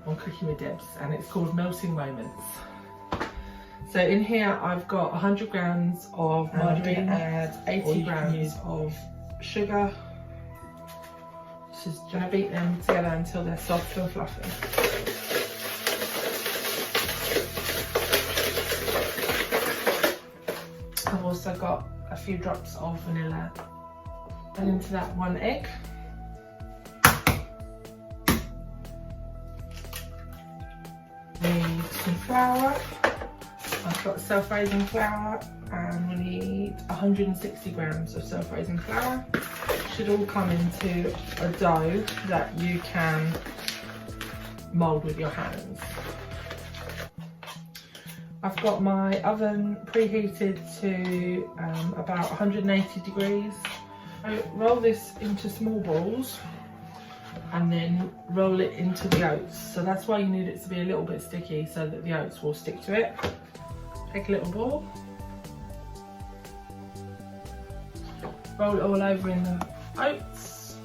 on Cooking with Debs, and it's called Melting Moments. So in here I've got 100 grams of margarine, add 80 grams of sugar. Just gonna beat them together until they're soft and fluffy. I've also got a few drops of vanilla, and into that 1 egg. Need some flour. I've got self-raising flour, and we need 160 grams of self-raising flour. Should all come into a dough that you can mould with your hands. I've got my oven preheated to about 180 degrees. I roll this into small balls and then roll it into the oats. So that's why you need it to be a little bit sticky, so that the oats will stick to it. Take a little ball, roll it all over in the oats,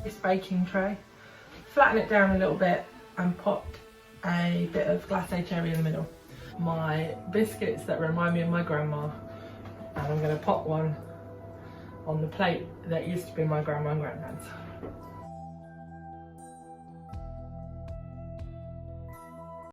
this baking tray, flatten it down a little bit and pop a bit of glacé cherry in the middle. My biscuits that remind me of my grandma, and I'm going to pop one on the plate that used to be my grandma and granddad's.